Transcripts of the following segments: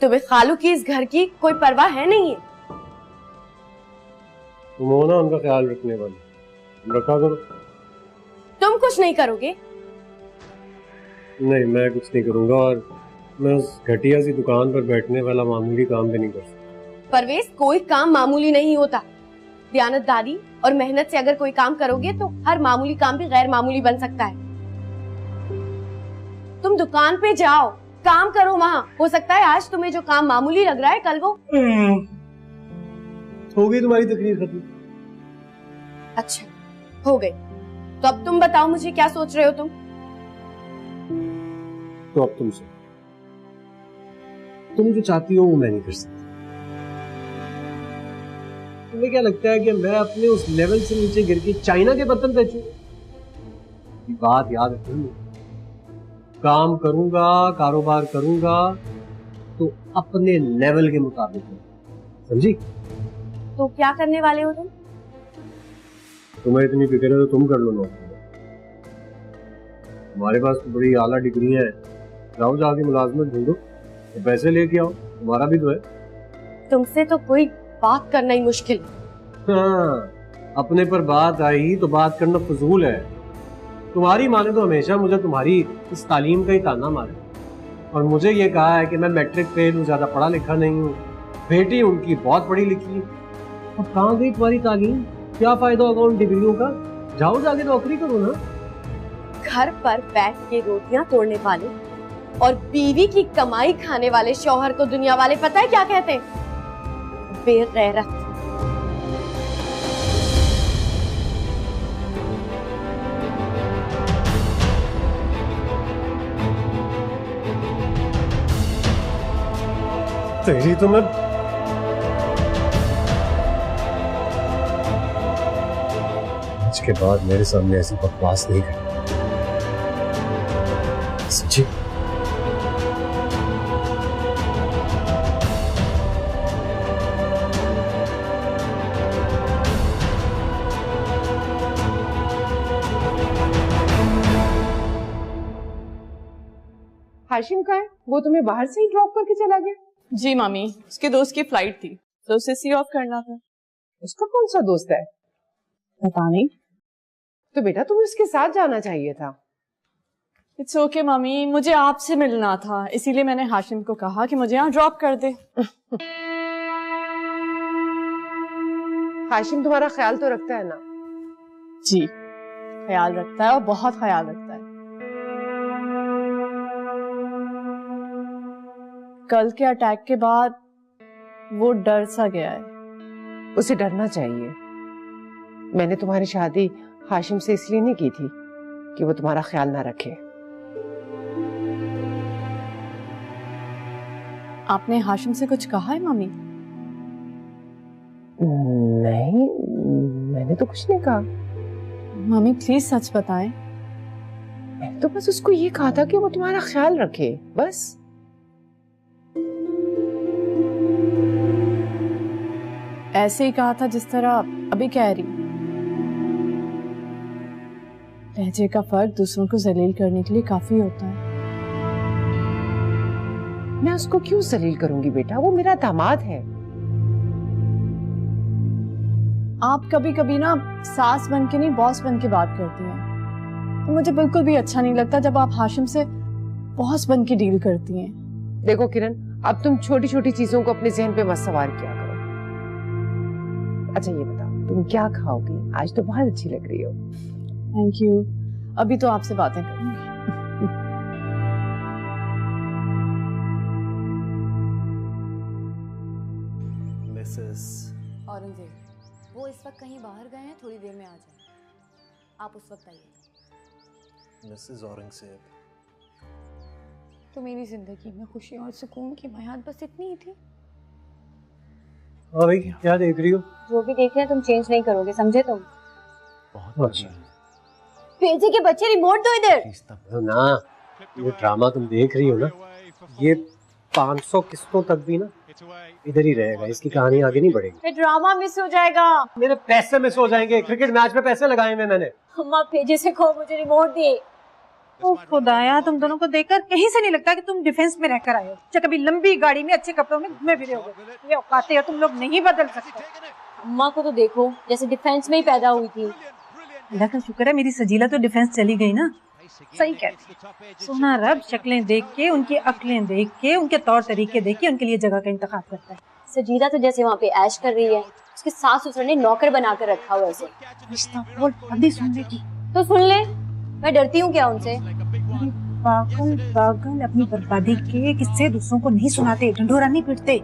तुम्हें खालू की इस घर की कोई परवाह है नहीं है? तुम हो ना उनका ख्याल रखने वाली, रखा करो। तुम कुछ नहीं करोगे? नहीं, मैं कुछ नहीं करूंगा, और मैं उस घटिया सी दुकान पर बैठने वाला मामूली काम भी नहीं कर सकता। परवेज, कोई काम मामूली नहीं होता। दयानतदारी और मेहनत से अगर कोई काम करोगे तो हर मामूली काम भी गैर मामूली बन सकता है। तुम दुकान पे जाओ, काम करो वहाँ। हो सकता है आज तुम्हें जो काम मामूली लग रहा है कल वो हो गई तुम्हारी तकरीर खत्म। अच्छा, हो गई। तो अब तुम बताओ मुझे क्या सोच रहे हो तुम? तो अब तुम जो चाहती हो वो मैं नहीं कर सकता। तुम्हें क्या लगता है कि मैं अपने उस लेवल से नीचे गिर के चाइना के बर्तन बेचूं? ये बात याद रखूंगी। काम करूंगा, कारोबार करूंगा तो अपने लेवल के मुताबिक, समझी? तो क्या करने वाले हो तुम? तुम्हें इतनी फिक्र है तो तुम कर लो नौकरी। तुम्हारे पास तो बड़ी आला डिग्री है, जाओ जाके मुलाजमत ढूंढो, तो पैसे लेके आओ, तुम्हारा भी तो है। तुमसे तो कोई बात करना ही मुश्किल है। हाँ, अपने पर बात आई तो बात करना फजूल है। तुम्हारी माँ ने तो हमेशा मुझे तुम्हारी इस तालीम का ही ताना मारा, और मुझे ये कहा है कि मैं मैट्रिक फेल हूँ, ज्यादा पढ़ा लिखा नहीं हूँ। बेटी उनकी बहुत पढ़ी लिखी है। अब कहाँ गई तुम्हारी तालीम? क्या फायदा होगा उन डिग्रियों का? जाओ जाके नौकरी करो ना। घर पर बैठ के रोटियां तोड़ने वाले और बीवी की कमाई खाने वाले शौहर को दुनिया वाले पता है क्या कहते हैं? बेगैरत। तेरी तो मैं आज के बाद मेरे सामने ऐसी बकवास नहीं करनी, सच्ची। हाशिम का है? वो तुम्हें बाहर से ही ड्रॉप करके चला गया? जी मामी, उसके दोस्त की फ्लाइट थी तो उसे सी ऑफ करना था। उसका कौन सा दोस्त है? पता नहीं। तो बेटा तुम्हें उसके साथ जाना चाहिए था। इट्स ओके मामी, मुझे आपसे मिलना था, इसीलिए मैंने हाशिम को कहा कि मुझे यहाँ ड्रॉप कर दे। हाशिम तुम्हारा ख्याल तो रखता है ना? जी, ख्याल रखता है और बहुत ख्याल रखता है। कल के अटैक के बाद वो डर सा गया है। उसे डरना चाहिए। मैंने तुम्हारी शादी हाशिम से इसलिए नहीं की थी कि वो तुम्हारा ख्याल ना रखे। आपने हाशिम से कुछ कहा है मामी? नहीं, मैंने तो कुछ नहीं कहा। मामी प्लीज सच बताएं। मैंने तो बस उसको ये कहा था कि वो तुम्हारा ख्याल रखे, बस। ऐसे ही कहा था जिस तरह अभी कह रही। लहजे का फर्क दूसरों को जलील करने के लिए काफी होता है। मैं उसको क्यों जलील करूंगी बेटा? वो मेरा दामाद है। आप कभी कभी ना सास बन के नहीं बॉस बन के बात करती हैं, तो मुझे बिल्कुल भी अच्छा नहीं लगता जब आप हाशिम से बॉस बन के डील करती हैं। देखो किरण, अब तुम छोटी छोटी चीजों को अपने जहन पे मत सवार किया करो। अच्छा ये बताओ, तुम क्या खाओगी? आज तो बहुत अच्छी लग रही हो। Thank you. अभी तो आपसे बातें करूंगी। मिसेस औरंगजेब, वो इस वक्त कहीं बाहर गए हैं, थोड़ी देर में आ जाएंगे। आप उस वक्त आइए। मिसेस औरंगजेब, तो मेरी जिंदगी में खुशी और सुकून की बुनियाद बस इतनी ही थी। हाँ भाई, क्या देख रही हो? जो भी देख रहे हैं तुम चेंज नहीं करोगे, समझे तुम? बहुत अच्छा। भेजे के बच्चे रिमोट दो इधर। ना, ये ड्रामा तुम देख रही हो ना, ये 500 किस्तों तक भी ना इधर ही रहेगा। इसकी कहानी आगे नहीं बढ़ेगी। ड्रामा मिस हो जाएगा। मेरे पैसे मिस हो जाएंगे। क्रिकेट मैच में पैसे लगाए हुए मैंने। अम्मा भेजे से कहो मुझे रिमोट दे। ओ खुदाया, तुम दोनों को देखकर कहीं से नहीं लगता कि तुम डिफेंस में रहकर आए हो। चाहे कभी लंबी गाड़ी में अच्छे कपड़ों में घूमे फिरे होगे। ये औकातें हो, तुम लोग नहीं बदल सकते। अम्मा को तो देखो जैसे डिफेंस में ही पैदा हुई थी। अल्लाह का शुक्र है मेरी सजीला तो डिफेंस चली गई ना। सही कहती। सोना रब शक्लें देख के, उनकी अक्लें देख के, उनके तौर तरीके देख के उनके लिए जगह का इंतखाब करता है। सजीदा तो जैसे वहाँ पे ऐश कर रही है, उसके सास ससुर ने नौकर बनाकर रखा हुआ है उसे। रिश्ता बोल अभी सुन लेगी तो सुन ले, मैं डरती हूँ क्या उनसे? पागल पागल अपनी बर्बादी के किस्से दूसरों को नहीं सुनाते, ढंढोरा नहीं पीटते।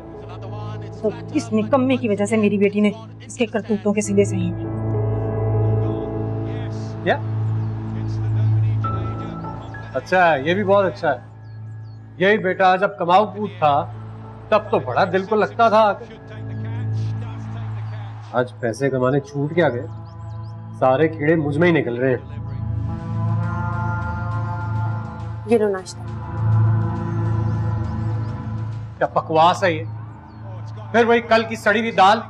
तो इस निकम्मे की वजह से मेरी बेटी ने इसके करतूतों के सिले सही हैं। क्या? अच्छा है, ये भी बहुत अच्छा है। यही बेटा जब कमाऊ पूत था तब तो बड़ा दिल को लगता था। आज पैसे कमाने छूट क्या गए, सारे कीड़े मुझ में ही निकल रहे हैं। ये लो नाश्ता। क्या बकवास है ये? फिर वही कल की सड़ी हुई दाल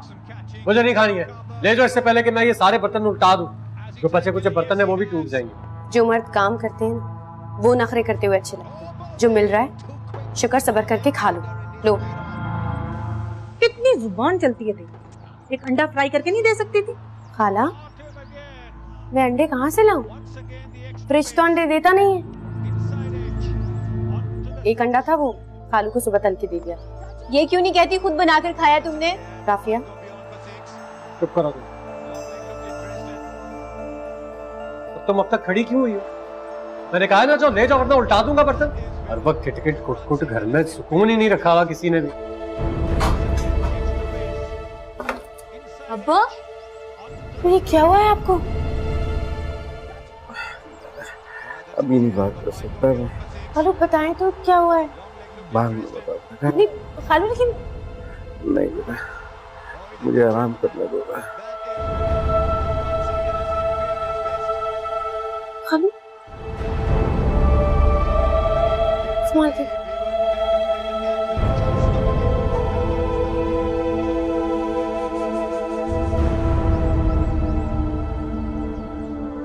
मुझे नहीं खानी है। ले जाओ इससे पहले कि मैं ये सारे बर्तन उल्टा दूं। जो बचे कुछ बर्तन है वो भी टूट जाएंगे। जो मर्द काम करते हैं ना, वो नखरे करते हुए अच्छे लगते हैं। जो मिल रहा है शुक्र सब्र करके खा लो। लो। कितनी जुबान चलती है तेरी। एक अंडा फ्राई करके नहीं दे सकती थी? खाला, मैं अंडे कहाँ से लाऊं? फ्रिज तो अंडे देता नहीं है। एक अंडा था, वो खालू को सुबह तल के दे दिया। ये क्यों नहीं कहती खुद बनाकर खाया तुमने? राफिया चुप करो तुम अब तक खड़ी क्यों हुई हो? मैंने कहा ना, जो ले जाओ वरना उल्टा दूंगा बर्तन। हर वक्त खिटखिट कुट घर में सुकून ही नहीं रखा हुआ किसी ने भी। अब्बा, ये क्या हुआ है आपको? अभी नहीं बात कर सकता मैं। खालू बताएं तो क्या हुआ है? बाद में बताऊंगा। नहीं खालू, लेकिन नहीं बेटा, मुझे आराम करने दो। खालू संभाल के।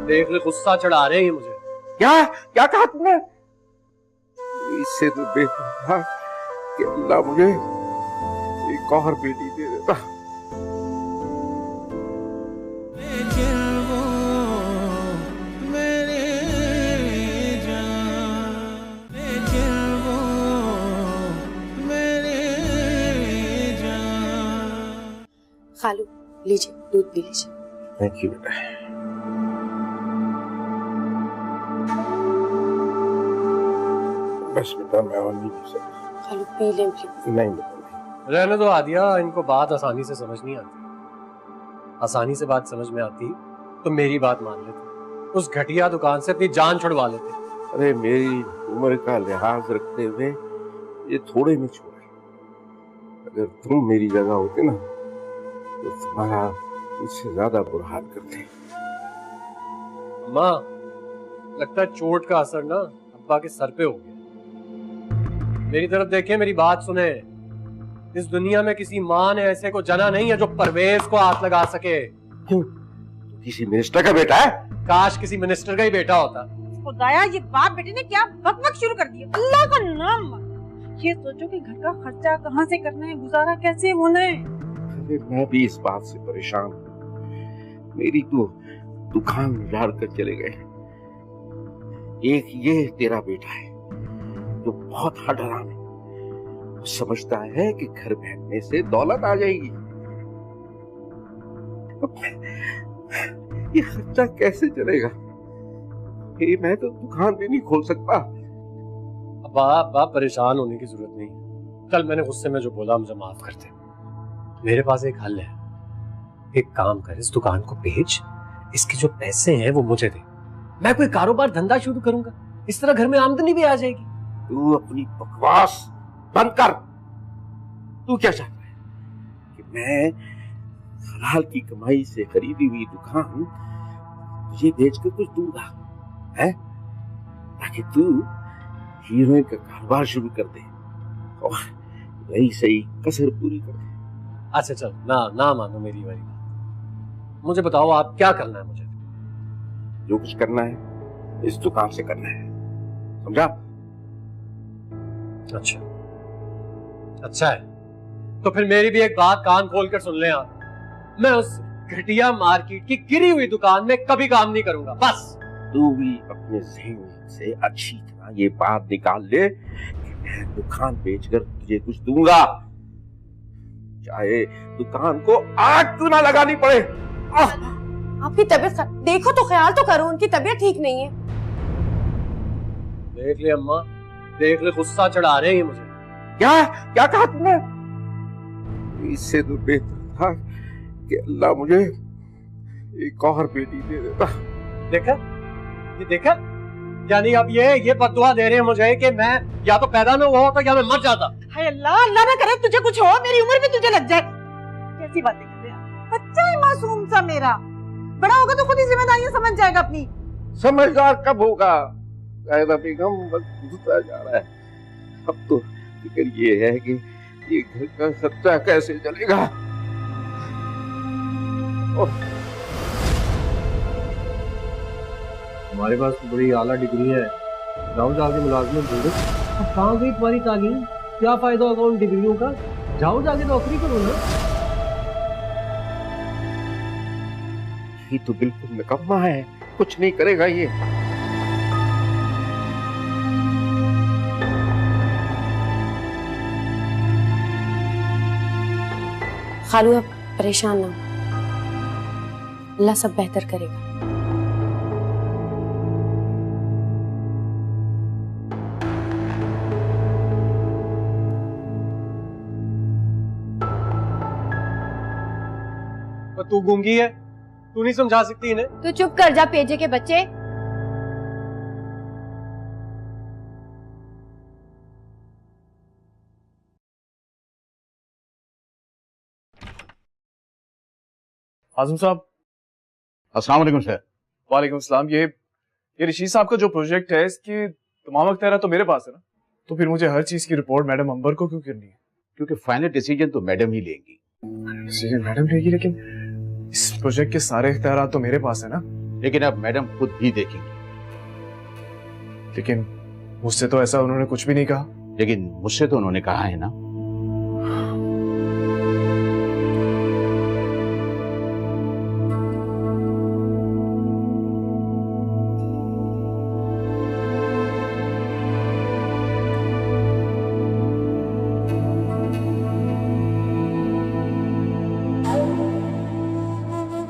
देख ले गुस्सा चढ़ा रहे हैं मुझे। क्या क्या कहा तुमने? इससे तो बेहतर था कि अल्लाह मुझे एक और बेटी दे देता। खालू लीजिए, दूध पी लीजिए। थैंक यू बेटा। बस बेटा, मैं और नहीं पी सकता। खालू पी लें प्लीज। नहीं बेटा। रहने दो आदिया, इनको बात आसानी से समझ नहीं आती। आसानी से बात समझ में आती तो मेरी बात मान लेते, उस घटिया दुकान से अपनी जान छुड़वा लेते। अरे मेरी उम्र का लिहाज रखते हुए ये थोड़े नहीं छोड़े। अगर तुम मेरी जगह होते ना तो तुम्हारा इससे ज्यादा बुरा हाल करते। माँ, लगता है चोट का असर ना अब्बा के सर पे हो गया। मेरी तरफ देखें, मेरी बात सुने। इस दुनिया में किसी माँ ने ऐसे को जना नहीं है जो परवेज को हाथ लगा सके। क्यों? किसी मिनिस्टर का बेटा है? काश किसी मिनिस्टर का ही बेटा होता। खुदाया, ये बाप बेटे ने क्या बकबक शुरू कर दी। अल्लाह का नाम ये सोचो कि घर का खर्चा कहाँ से करना है, गुजारा कैसे होना है। अरे मैं भी इस बात से परेशान हूँ। मेरी तो दुकान उजाड़ कर चले गए। एक ये तेरा बेटा है जो बहुत हठराम है। वो समझता है कि घर बैठने से दौलत आ जाएगी। ये खर्चा कैसे चलेगा? मैं तो दुकान भी नहीं खोल सकता। अब्बा परेशान होने की जरूरत नहीं। कल मैंने गुस्से में जो बोला मुझे माफ कर दे। मेरे पास एक हल है। एक काम कर, इस दुकान को बेच, इसके जो पैसे हैं वो मुझे दे। मैं कोई कारोबार धंधा शुरू करूंगा, इस तरह घर में आमदनी भी आ जाएगी। तू अपनी बकवास बंद कर। तू क्या चाहता है कि मैं हलाल की कमाई से खरीदी हुई दुकान तुझे बेचकर कुछ दूंगा, है? ताकि तू हीरोइन का कारोबार शुरू कर दे और वही सही कसर पूरी कर दे। अच्छा चल, ना मानो मेरी वाली बात। मुझे बताओ आप क्या करना है मुझे? जो कुछ करना है इस दुकान से करना है। समझा? अच्छा, अच्छा है। तो फिर मेरी भी एक बात कान खोल कर सुन लें आप। मैं उस घटिया मार्केट की गिरी हुई दुकान में कभी काम नहीं करूंगा, बस। तू भी अपने ज़हन से अच्छी तरह ये बात निकाल ले कि मैं दुकान बेचकर तुझे कुछ दूंगा, चाहे दुकान को आग क्यों ना लगानी पड़े। आपकी तबीयत देखो तो, ख्याल तो करो, उनकी तबीयत ठीक नहीं है। देख ले अम्मा, देख ले, गुस्सा चढ़ा रहे हैं मुझे। क्या क्या कहा तुमने? इससे तो बेहतर था कि अल्लाह मुझे एक और बेटी दे देता। देखा, ये देखा, यानी अब ये बददुआ दे रहे हैं मुझे कि मैं या तो पैदा ना हुआ होता या मैं मर जाता। हाय अल्लाह, अल्लाह ना करे तुझे कुछ हो, मेरी उम्र भी तुझे लग जाए। कैसी बातें कर रहे हैं? बच्चा है मासूम सा मेरा, बड़ा होगा तो खुद ही जिम्मेदारियां समझ जाएगा अपनी। समझदार कब होगा? ज़ाहिदा बेगम बस घुसता जा रहा है। अब तो फिक्र ये है कि ये घर का खर्चा कैसे चलेगा। हमारे पास तो बड़ी आला डिग्री है, जाओ जाके मुलाजमत ढूंढो। अब कहाँ गई तुम्हारी तालीम? क्या फायदा होगा उन डिग्रियों का? जाओ जाके नौकरी करो ना। ये तो बिल्कुल निकम्मा है, कुछ नहीं करेगा ये। खालू आप परेशान ना हो, अल्लाह सब बेहतर करेगा। तू गूंगी है, तू नहीं समझा सकती इन्हें? तू चुप कर जा पेजे के बच्चे। आजम साहब। अस्सलाम वालेकुम सर। वालेकुम सलाम। ये ऋषि साहब का जो प्रोजेक्ट है, इसकी तमाम अख्तियार तो मेरे पास है ना, तो फिर मुझे हर चीज की रिपोर्ट मैडम अंबर को क्यों करनी है? क्योंकि फाइनल डिसीजन तो मैडम ही लेंगी। डिसीजन मैडम लेगी, लेकिन इस प्रोजेक्ट के सारे इख्तियार तो मेरे पास है ना। लेकिन अब मैडम खुद भी देखेंगी। लेकिन मुझसे तो ऐसा उन्होंने कुछ भी नहीं कहा। लेकिन मुझसे तो उन्होंने कहा है ना।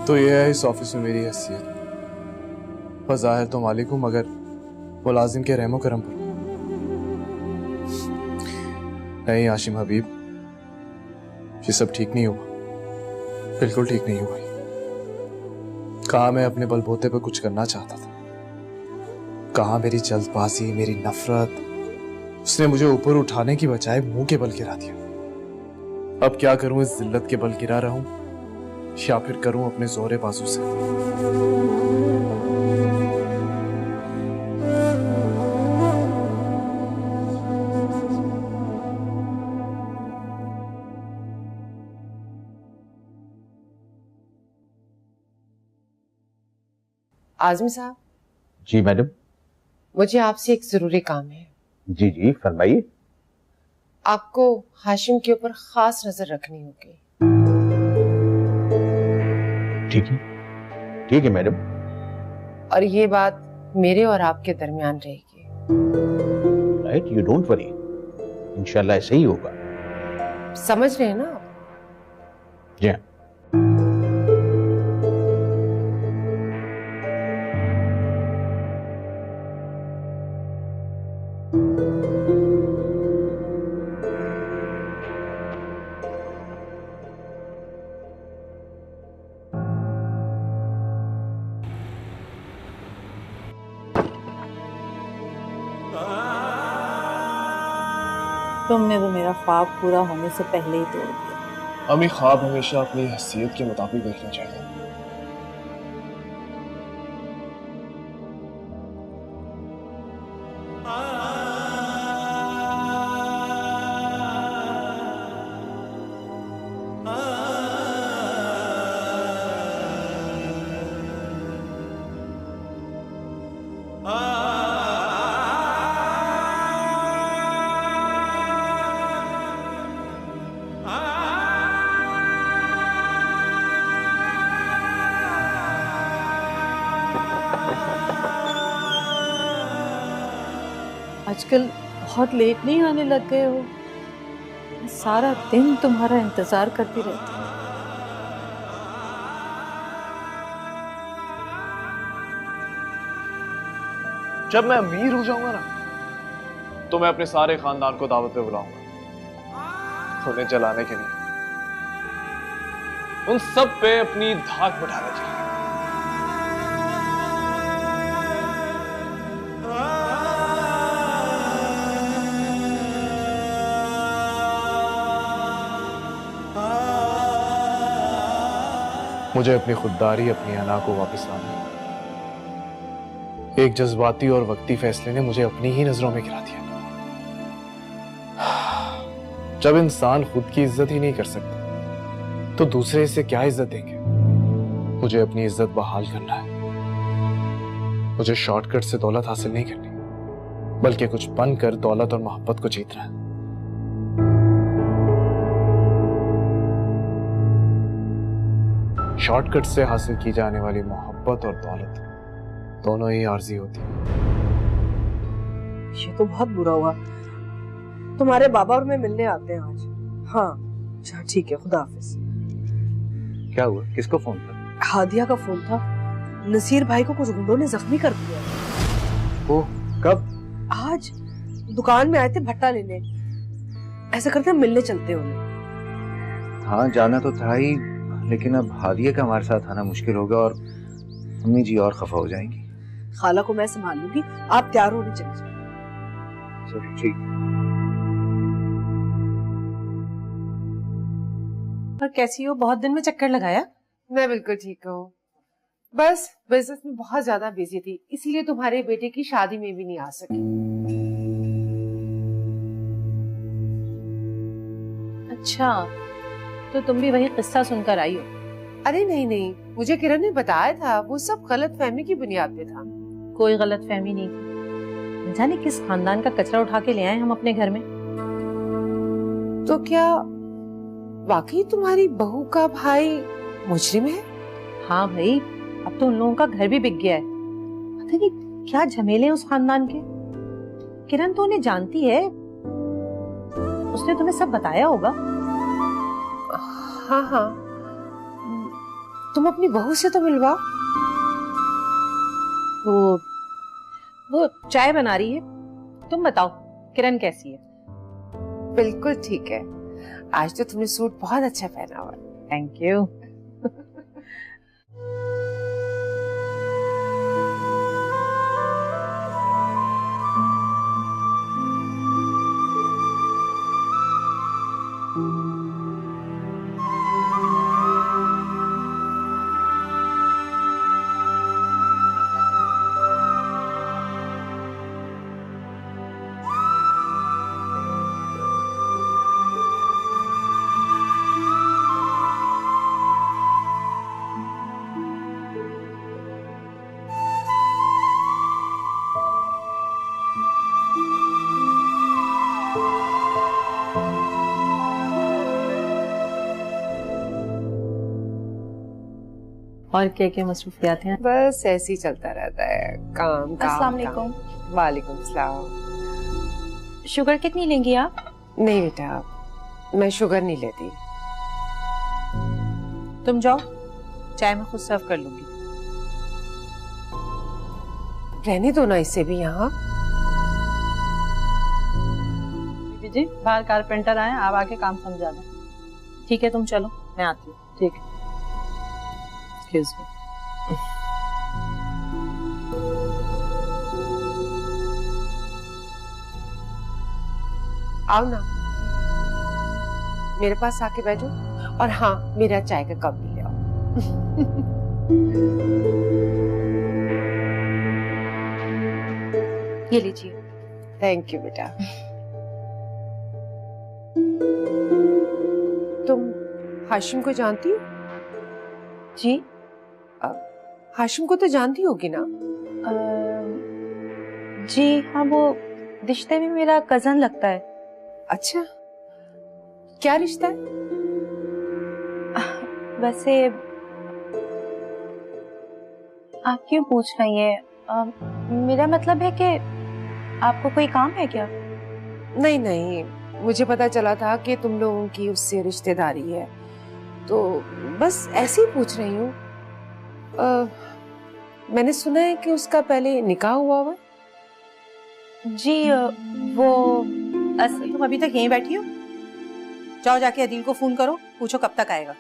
तो ये है इस ऑफिस में मेरी हैसियत। बज़ाहिर तो मालिक हूं, मगर मुलाजिम के रहमो करम पर नहीं। आशिम हबीब, ये सब ठीक नहीं हुआ, बिल्कुल ठीक नहीं हुआ। कहा मैं अपने बलबूते पे कुछ करना चाहता था, कहा मेरी जल्दबाजी, मेरी नफरत, उसने मुझे ऊपर उठाने की बजाय मुंह के बल गिरा दिया। अब क्या करूं, इस जिल्लत के बल गिरा रहूं या फिर करूं अपने जोरे बाजू से? आजम साहब। जी मैडम। मुझे आपसे एक जरूरी काम है। जी जी फरमाइए। आपको हाशिम के ऊपर खास नजर रखनी होगी। ठीक है मैडम। और ये बात मेरे और आपके दरमियान रहेगी। राइट, यू डोंट वरी, इंशाल्लाह ऐसे ही होगा। समझ रहे हैं ना आप? जी हाँ। तुमने तो मेरा ख्वाब पूरा होने से पहले ही तोड़ दिया। हमें ख्वाब हमेशा अपनी हैसियत के मुताबिक देखना चाहिए। आजकल बहुत लेट नहीं आने लग गए हो? सारा दिन तुम्हारा इंतजार करती रहती हूँ। जब मैं अमीर हो जाऊंगा ना तो मैं अपने सारे खानदान को दावत पे बुलाऊंगा उन्हें जलाने के लिए। उन सब पे अपनी धाक बिठाना चाहिए। मुझे अपनी खुददारी, अपनी अना को वापस लाना है। एक जज्बाती और वक्ती फैसले ने मुझे अपनी ही नजरों में गिरा दिया। जब इंसान खुद की इज्जत ही नहीं कर सकता तो दूसरे से क्या इज्जत देंगे? मुझे अपनी इज्जत बहाल करना है। मुझे शॉर्टकट से दौलत हासिल नहीं करनी, बल्कि कुछ बनकर दौलत और मोहब्बत को जीतना है। शॉर्टकट से हासिल की जाने वाली मोहब्बत और दौलत दोनों ही आर्जी होती है। ये तो बहुत बुरा हुआ। तुम्हारे बाबा और मैं मिलने आते हैं आज। हाँ अच्छा ठीक है, खुदा हाफिज। क्या हुआ? किसको फोन था? हादिया का फोन था। नसीर भाई को कुछ गुंडों ने जख्मी कर दिया। ओह, कब? आज दुकान में आए थे भट्टा लेने। ऐसा करते हैं मिलने चलते हैं उन्हें। हाँ जाना तो था ही, लेकिन अब हादिया का हमारे साथ आना मुश्किल होगा और अम्मी जी और खफा हो जाएंगी। खाला को मैं संभाल लूंगी, आप तैयार होने चले जाओ। चलो ठीक। और कैसी हो? बहुत दिन में चक्कर लगाया। मैं बिल्कुल ठीक हूँ, बस बिजनेस में बहुत ज्यादा बिजी थी, इसीलिए तुम्हारे बेटे की शादी में भी नहीं आ सकी। अच्छा, तो तुम भी वही किस्सा सुनकर आई हो? अरे नहीं नहीं, मुझे किरण ने बताया था, वो सब गलत फहमी की बुनियाद पे था। कोई गलत फहमी नहीं थी। न जाने किस खानदान का कचरा उठा के ले आए हम अपने घर में। तो क्या वाकई तुम्हारी बहू का भाई मुजरिम है? हाँ भाई, अब तो उन लोगों का घर भी बिक गया है। पता नहीं क्या झमेले हैं उस खानदान के। किरण तो उन्हें जानती है, उसने तुम्हें सब बताया होगा। हाँ हाँ, तुम अपनी बहू से तो मिलवा। वो चाय बना रही है। तुम बताओ किरण कैसी है? बिल्कुल ठीक है। आज तो तुमने सूट बहुत अच्छा पहना हुआ। Thank you. और क्या मसरूफियात हैं? बस ऐसे ही चलता रहता है, काम काम। अस्सलाम वालेकुम। वालेकुम सलाम। शुगर कितनी लेंगी आप? नहीं बेटा, मैं शुगर नहीं लेती। तुम जाओ, चाय मैं खुद सर्व कर लूंगी। रहने दो ना इसे भी यहाँ। बीबी जी, बाहर कारपेंटर आए, आप आके काम समझा दें। ठीक है, तुम चलो, मैं आती हूँ। ठीक है। Excuse me. आओ ना, मेरे पास आके बैठो, और हाँ, मेरा चाय का कप भी ले आओ। ये लीजिए। थैंक यू बेटा। तुम हाशिम को जानती हो? जी? हाशिम को तो जानती होगी ना? जी हाँ, वो रिश्ते में मेरा कजन लगता है। अच्छा, क्या रिश्ता है? वैसे आप क्यों पूछ रही हैं? मेरा मतलब है कि आपको कोई काम है क्या? नहीं नहीं, मुझे पता चला था कि तुम लोगों की उससे रिश्तेदारी है, तो बस ऐसे ही पूछ रही हूँ। मैंने सुना है कि उसका पहले निकाह हुआ हुआ। जी वो तुम अभी तक यहीं बैठी हो? जाओ जाके अदील को फोन करो, पूछो कब तक आएगा।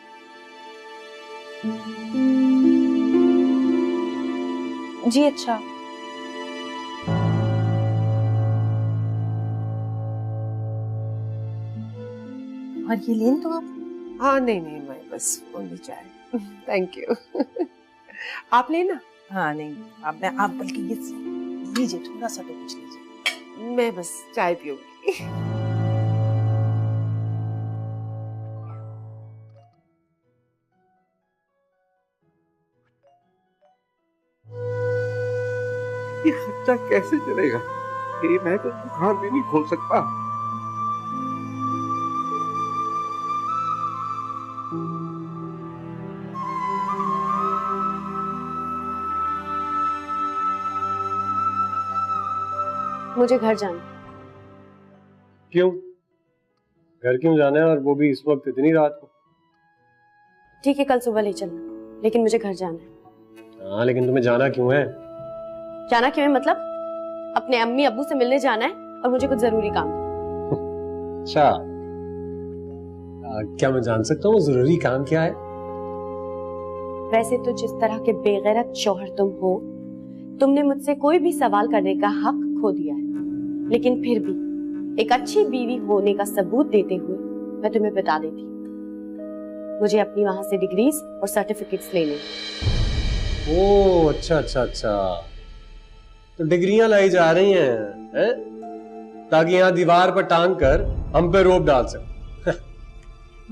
जी अच्छा। और ये लेन तो आप? हाँ नहीं नहीं, मैं बस ओनली चाय। Thank you. आप लेना। हाँ नहीं, आप बल्कि ये लीजिए, थोड़ा सा तो कुछ लीजिए। मैं बस चाय पीऊंगी। ये खर्चा कैसे चलेगा? ये मैं तो दुकान भी नहीं खोल सकता। मुझे घर जाना। क्यों? घर क्यों जाना है, और वो भी इस वक्त इतनी रात को? ठीक है, कल सुबह ले चलना, लेकिन मुझे घर जाना है। हाँ, लेकिन तुम्हें जाना क्यों है? जाना क्यों है मतलब? अपने अम्मी अब्बू से मिलने जाना है और मुझे कुछ जरूरी काम है। अच्छा, क्या मैं जान सकता हूँ जरूरी काम क्या है? वैसे तो जिस तरह के बेगैरत शौहर तुम हो, तुमने मुझसे कोई भी सवाल करने का हक खो दिया है, लेकिन फिर भी एक अच्छी बीवी होने का सबूत देते हुए मैं तुम्हें बता देती हूँ, मुझे अपनी वहां से डिग्रीज और सर्टिफिकेट्स लेने। ओह अच्छा अच्छा अच्छा, तो डिग्रियां लाई जा रही हैं, ताकि यहाँ दीवार पर टांग कर हम पे रोब डाल सके।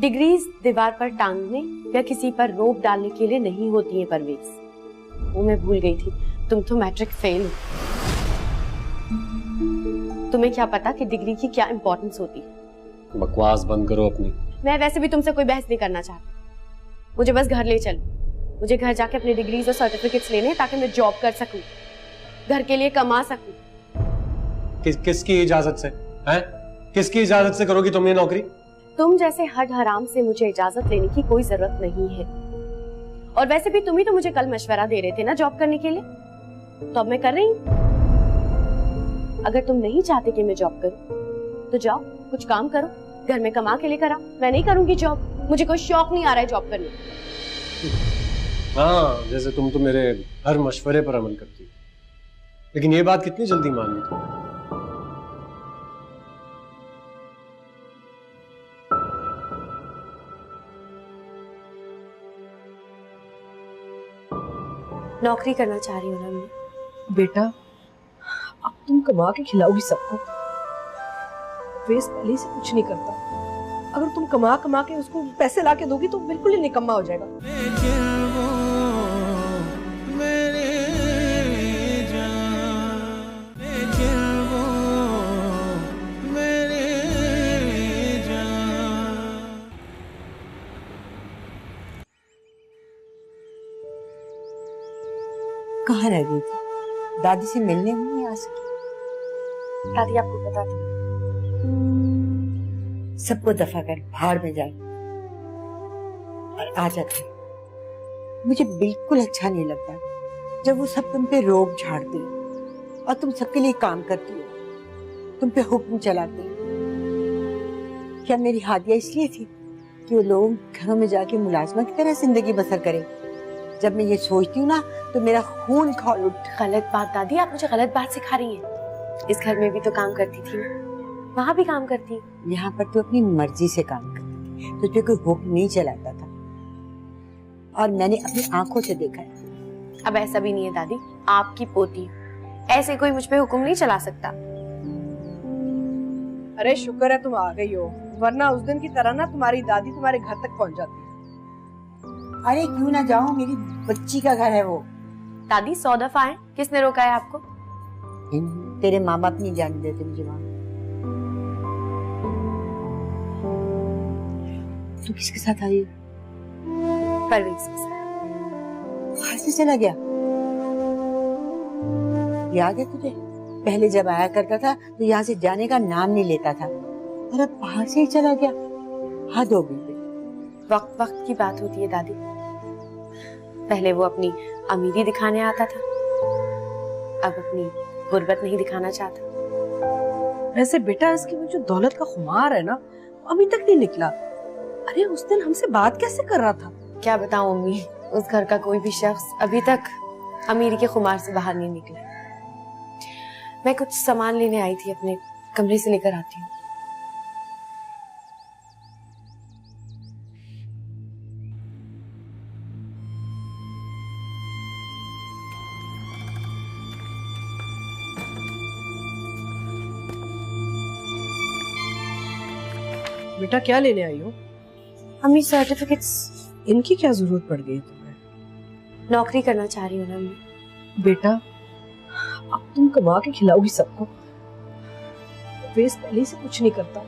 डिग्रीज दीवार पर टांगने या किसी पर रोब डालने के लिए नहीं होती है परवेज, वो मैं भूल गई थी, तुम तो मैट्रिक फेल हो। तुम्हें क्या पता कि डिग्री की क्या इंपॉर्टेंस होती है? बकवास बंद करो अपनी। मैं वैसे भी तुमसे कोई बहस नहीं करना चाहती, मुझे बस घर ले चलो। मुझे घर जाके अपनी डिग्रीज और सर्टिफिकेट्स लेने हैं ताकि मैं जॉब कर सकूं, घर के लिए कमा सकूं। किसकी इजाजत से? हैं? किसकी इजाजत से करोगी तुम ये नौकरी? तुम जैसे हड हराम से मुझे इजाजत लेने की कोई जरूरत नहीं है। और वैसे भी तुम ही तो मुझे कल मशवरा दे रहे थे ना जॉब करने के लिए, तो अब मैं कर रही हूँ। अगर तुम नहीं चाहते कि मैं जॉब करूं, तो जाओ कुछ काम करो, घर में कमा के लेकर आओ। मैं नहीं करूंगी जॉब, मुझे कोई शौक नहीं आ रहा है जॉब करने। हाँ, जैसे तुम तो मेरे हर मशवरे पर अमल करती हो, लेकिन ये बात कितनी जल्दी मान ली तुमने? नौकरी करना चाह रही हूँ ना मैं। बेटा, अब तुम कमा के खिलाओगी सबको। वेस पहले से कुछ नहीं करता, अगर तुम कमा कमा के उसको पैसे ला के दोगी तो बिल्कुल ही निकम्मा हो जाएगा। कहाँ रह गई थी? दादी से मिलने नहीं आ सकी? दादी आपको पता थी? सबको दफा कर भाड़ में जाए और आ जाती। मुझे बिल्कुल अच्छा नहीं लगता जब वो सब तुम पे रोब झाड़ते और तुम सबके लिए काम करती हो, तुम पे हुक्म चलाते। क्या मेरी हादिया इसलिए थी कि वो लोग घरों में जाके मुलाजमा की तरह जिंदगी बसर करें? जब मैं ये सोचती हूँ ना तो मेरा खून खौल उठता। गलत बात दादी, आप मुझे गलत बात सिखा रही हैं। इस घर में भी तो काम करती थी, वहां भी काम करती। यहाँ पर तो अपनी मर्जी से काम करती थी, तुझ पे कोई हुक्म नहीं चलाता था, और मैंने अपनी आंखों से देखा है। अब ऐसा भी नहीं है दादी, आपकी पोती, ऐसे कोई मुझ पे हुक्म नहीं चला सकता। अरे शुक्र है तुम आ गई हो, वरना उस दिन की तरह ना तुम्हारी दादी तुम्हारे घर तक पहुंच जाती। अरे क्यों ना जाऊं, मेरी बच्ची का घर है वो। दादी 100 दफा है, किसने रोका है आपको? तेरे माँ बाप नहीं जाने देते मुझे वहां। तू किसके साथ आई? परवेज के साथ। बाहर से चला गया? याद है तुझे? पहले जब आया करता था तो यहाँ से जाने का नाम नहीं लेता था, और अब बाहर से ही चला गया। हद हो गई। वक्त वक्त की बात होती है दादी। पहले वो अपनी अमीरी दिखाने आता था, अब अपनी गुर्बत नहीं दिखाना चाहता। वैसे बेटा इसकी वो जो दौलत का खुमार है ना, अभी तक नहीं निकला। अरे उस दिन हमसे बात कैसे कर रहा था? क्या बताऊं अम्मी, उस घर का कोई भी शख्स अभी तक अमीरी के खुमार से बाहर नहीं निकला। मैं कुछ सामान लेने आई थी, अपने कमरे से लेकर आती हूँ। बेटा क्या लेने आई हो? अम्मी सर्टिफिकेट्स। इनकी क्या जरूरत पड़ गई तुम्हें? नौकरी करना चाह रही हूँ ना अम्मी। बेटा अब तुम कमा के खिलाओगी सबको। वेस पहले से कुछ नहीं करता,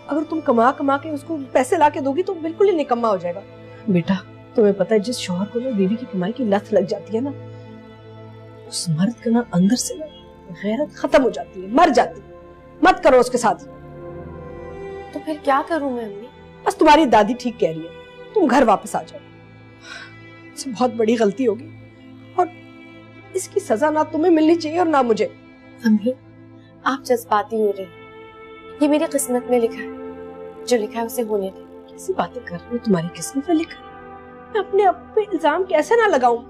अगर तुम कमा कमा के उसको पैसे ला के दोगी तो बिल्कुल ही निकम्मा हो जाएगा। बेटा तुम्हें पता है, जिस शौहर को ना बीवी की कमाई की लत लग जाती है ना, उस मर्द का ना अंदर से ना गैरत खत्म हो जाती है, मर जाती है। मत करो उसके साथ। तो फिर क्या करूं मैं अम्मी? बस तुम्हारी दादी ठीक कह रही है, तुम घर वापस आ जाओ। इससे बहुत बड़ी गलती होगी और इसकी सजा ना तुम्हें मिलनी चाहिए और ना मुझे। अम्मी आप जज्बाती हो रही, ये मेरी किस्मत में लिखा है, जो लिखा है उसे होने दे। कैसी बातें कर रही हो? तुम्हारी किस्मत में लिखा? मैं अपने आप पे इल्जाम कैसे ना लगाऊं?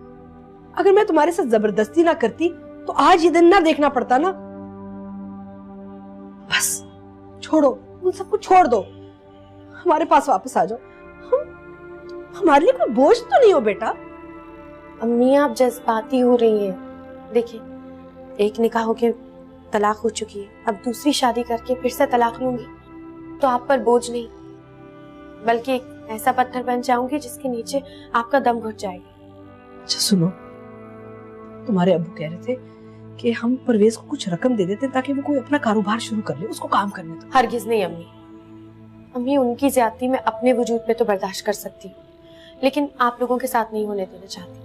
अगर मैं तुम्हारे साथ जबरदस्ती ना करती तो आज ये दिन ना देखना पड़ता ना। बस छोड़ो, उन सबको छोड़ दो, हमारे पास वापस आ जाओ। हमारे लिए कोई बोझ तो नहीं हो बेटा। अम्मी आप जज्बाती हो रही हैं। देखिए, एक निकाह होके तलाक हो चुकी है, अब दूसरी शादी करके फिर से तलाक लूंगी तो आप पर बोझ नहीं, बल्कि एक ऐसा पत्थर बन जाऊंगी जिसके नीचे आपका दम घुट जाएगा। अच्छा सुनो, तुम्हारे अब्बू कह रहे थे कि हम परवेज को कुछ रकम दे देते ताकि वो कोई अपना कारोबार शुरू कर ले, उसको काम करने दो। हरगिज नहीं अम्मी, अम्मी उनकी ज्यादती मैं अपने वजूद पे तो बर्दाश्त कर सकती हूँ, लेकिन आप लोगों के साथ नहीं होने देना चाहती।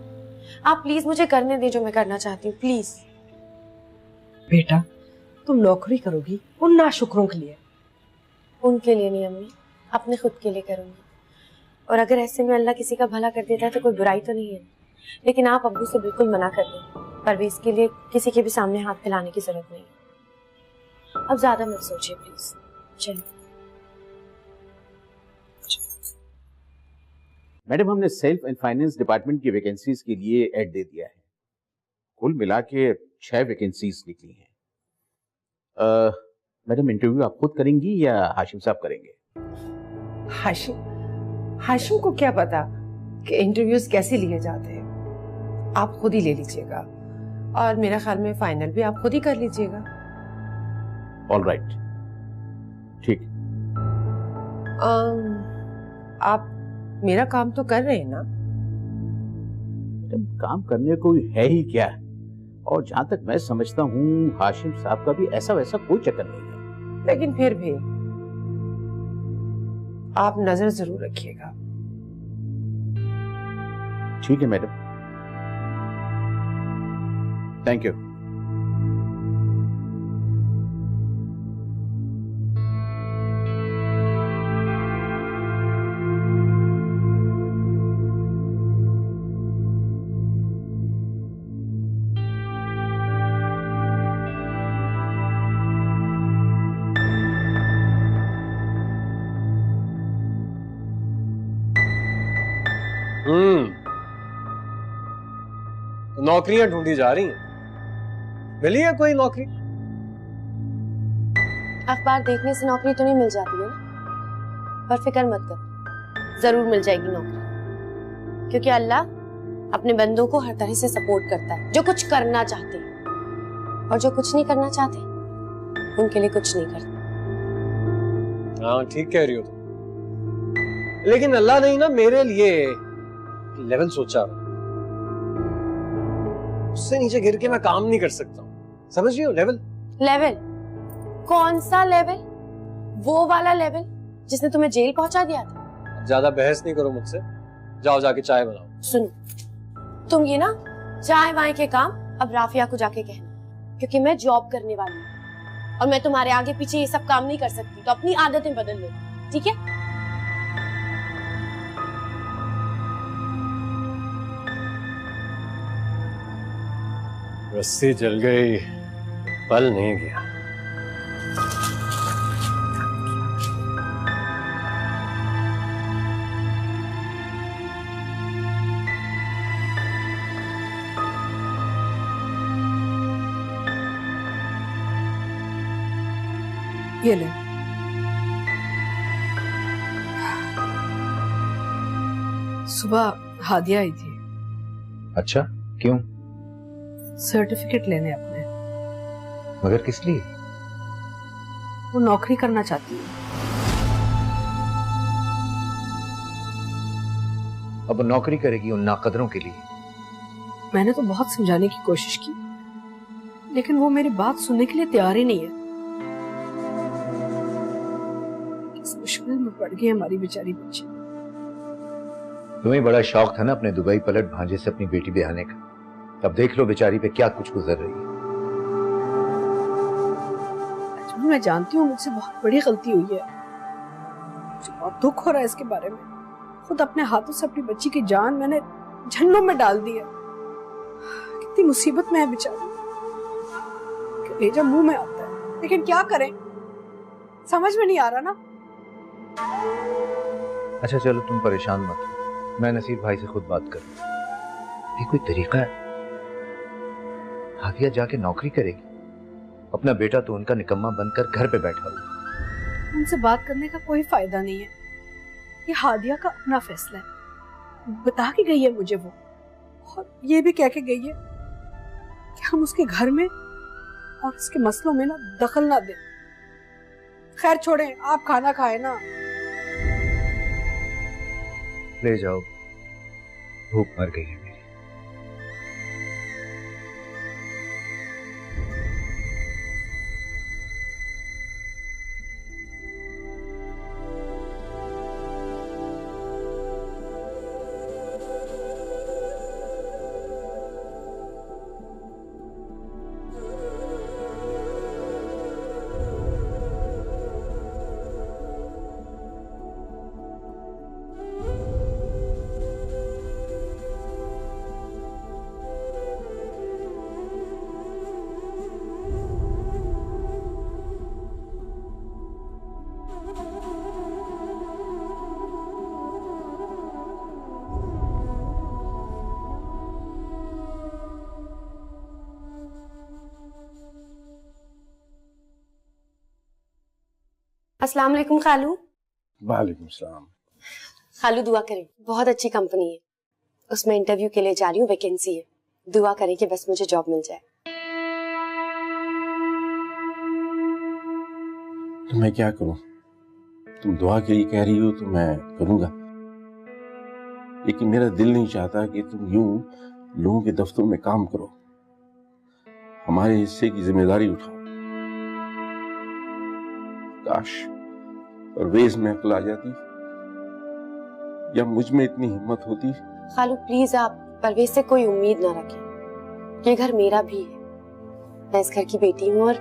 आप प्लीज मुझे करने दे जो मैं करना चाहती हूँ, प्लीज। बेटा तुम नौकरी करोगी उन नाशुक्रों के लिए? उनके लिए नहीं अम्मी, अपने खुद के लिए करूंगी। और अगर ऐसे में अल्लाह किसी का भला कर देता है तो कोई बुराई तो नहीं है, लेकिन आप अब्बू से बिल्कुल मना कर दें। परवेज के लिए किसी के भी सामने हाथ फैलाने की जरूरत नहीं है। अब ज्यादा मत सोचिए प्लीज। चलिए। मैडम हमने सेल्फ एंड फाइनेंस डिपार्टमेंट की वैकेंसीज के लिए ऐड दे दिया है। कुल मिला के 6 वैकेंसीज निकली हैं। मैडम इंटरव्यू आप खुद करेंगी या हाशिम साहब करेंगे? हाशिम को क्या पता कि इंटरव्यूज कैसे लिए जाते हैं। आप खुद ही ले लीजिएगा और मेरा ख्याल में फाइनल भी आप खुद ही कर लीजिएगा। ऑल राइट, ठीक। आप मेरा काम तो कर रहे हैं ना? काम करने को है ही क्या, और जहां तक मैं समझता हूँ हाशिम साहब का भी ऐसा वैसा कोई चक्कर नहीं है। लेकिन फिर भी आप नजर जरूर रखिएगा। ठीक है मैडम, थैंक यू। तो नौकरियां ढूंढी जा रही हैं, मिली है कोई नौकरी? अखबार देखने से नौकरी तो नहीं मिल जाती है ना, पर फिक्र मत करो, जरूर मिल जाएगी नौकरी, क्योंकि अल्लाह अपने बंदों को हर तरह से सपोर्ट करता है, जो कुछ करना चाहते हैं, और जो कुछ नहीं करना चाहते उनके लिए कुछ नहीं करता। हाँ ठीक कह रही हो तुम, लेकिन अल्लाह ने ना मेरे लिए लेवल सोचा, उससे नीचे गिर के मैं काम नहीं कर सकता, समझ रही हो? Level level? कौन सा लेवल? वो वाला लेवल जिसने तुम्हें जेल पहुंचा दिया था? ज्यादा बहस नहीं करो मुझसे, जाओ जाके चाय बनाओ। सुनो, तुम ये ना चाय वाय के काम अब राफिया को जाके कहना, क्योंकि मैं जॉब करने वाली हूँ और मैं तुम्हारे आगे पीछे ये सब काम नहीं कर सकती, तो अपनी आदतें बदल लो, ठीक है? रस्सी जल गई, पल नहीं गया। ये ले। सुबह हादिया आई थी। अच्छा, क्यों? सर्टिफिकेट लेने अपने। मगर किस लिए? वो नौकरी करना चाहती है। अब वो नौकरी करेगी उन नाकदरों के लिए। मैंने तो बहुत समझाने की कोशिश की, लेकिन वो मेरी बात सुनने के लिए तैयार ही नहीं है। किस मुश्किल में पड़ गई हमारी बेचारी बच्ची। तुम्हें बड़ा शौक था ना अपने दुबई पलट भांजे से अपनी बेटी ब्याहने का। अब देख लो बेचारी पे क्या कुछ गुजर रही है। मैं जानती हूँ मुझसे बहुत बड़ी गलती हुई है, मुझे बहुत दुख हो रहा है इसके बारे में। खुद अपने हाथों से अपनी बच्ची की जान मैंने जहन्नुम में डाल दी है। कितनी मुसीबत में है बेचारी, कलेजा मुंह में आता है, लेकिन क्या करें, समझ में नहीं आ रहा ना। अच्छा चलो तुम परेशान मत हो, मैं नसीर भाई से खुद बात करूं। ये कोई तरीका है? हादिया जाके नौकरी करेगी, अपना बेटा तो उनका निकम्मा बनकर घर पे बैठा हुआ। उनसे बात करने का कोई फायदा नहीं है, ये हादिया का अपना फैसला है। बता के गई है मुझे वो, और ये भी कह के गई है कि हम उसके घर में और उसके मसलों में ना दखल ना दें। खैर छोड़ें, आप खाना खाए ना। ले जाओ, भूख मर गई है मेरी। अस्सलाम वालेकुम खालू। वालेकुम सलाम। खालू दुआ करें, बहुत अच्छी कंपनी है, उसमें इंटरव्यू के लिए जा रही हूँ, वैकेंसी है, दुआ करें कि बस मुझे जॉब मिल जाए। तो मैं क्या करूं? तुम दुआ के लिए कह रही हो तो मैं करूंगा, लेकिन मेरा दिल नहीं चाहता कि तुम यूं लोगों के दफ्तरों में काम करो। हमारे हिस्से की जिम्मेदारी उठाओ। काश परवेज में अक्ल आ जाती, या मुझ में इतनी हिम्मत होती। खालू प्लीज आप परवेज से कोई उम्मीद ना रखें, ये घर मेरा भी है, मैं इस घर की बेटी हूँ और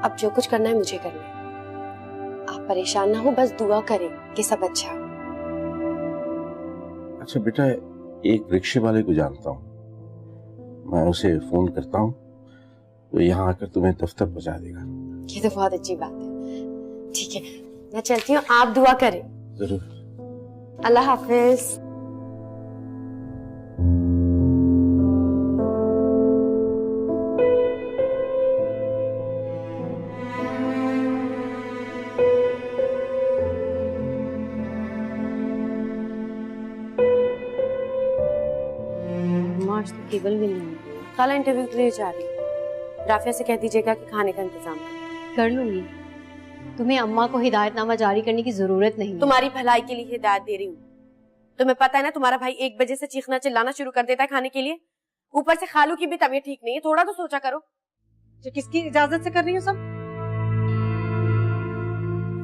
अब जो कुछ करना है मुझे करना है। आप परेशान ना हो, बस दुआ करें कि सब अच्छा हो। अच्छा बेटा, एक रिक्शे वाले को जानता हूँ, मैं उसे फोन करता हूँ, तो यहाँ आकर तुम्हें दफ्तर पहुंचा देगा। ये तो बहुत अच्छी बात है। ठीक है, मैं चलती हूँ, आप दुआ करें। जरूर। अल्लाह हाफिज। आज तो केबल भी नहीं, खाला इंटरव्यू के लिए जा रही हूँ। राफिया से कह दीजिएगा कि खाने का इंतजाम कर लूंगी। तुम्हें अम्मा को हिदायतनामा जारी करने की जरूरत नहीं। तुम्हारी भलाई के लिए हिदायत दे रही हूँ। तुम्हें पता है ना, तुम्हारा भाई 1 बजे से चीखना चिल्लाना शुरू कर देता है खाने के लिए। ऊपर से खालू की भी तबीयत ठीक नहीं है, थोड़ा तो सोचा करो। जो किसकी इजाजत से कर रही हो सब?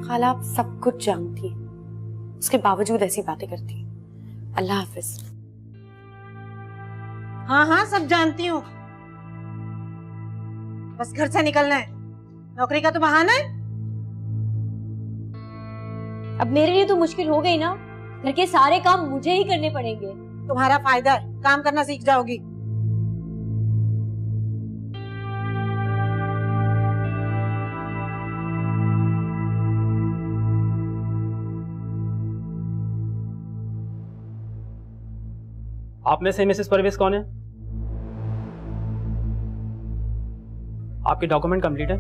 खाला आप सब कुछ जानती है, उसके बावजूद ऐसी बातें करती है। अल्लाह हाफिज। हाँ हाँ सब जानती हूँ, बस घर से निकलना है। नौकरी का तो बहाना है। अब मेरे लिए तो मुश्किल हो गई ना, घर के सारे काम मुझे ही करने पड़ेंगे। तुम्हारा फायदा है, काम करना सीख जाओगी। आप में से मिसेस परवेज कौन है? आपके डॉक्यूमेंट कंप्लीट है?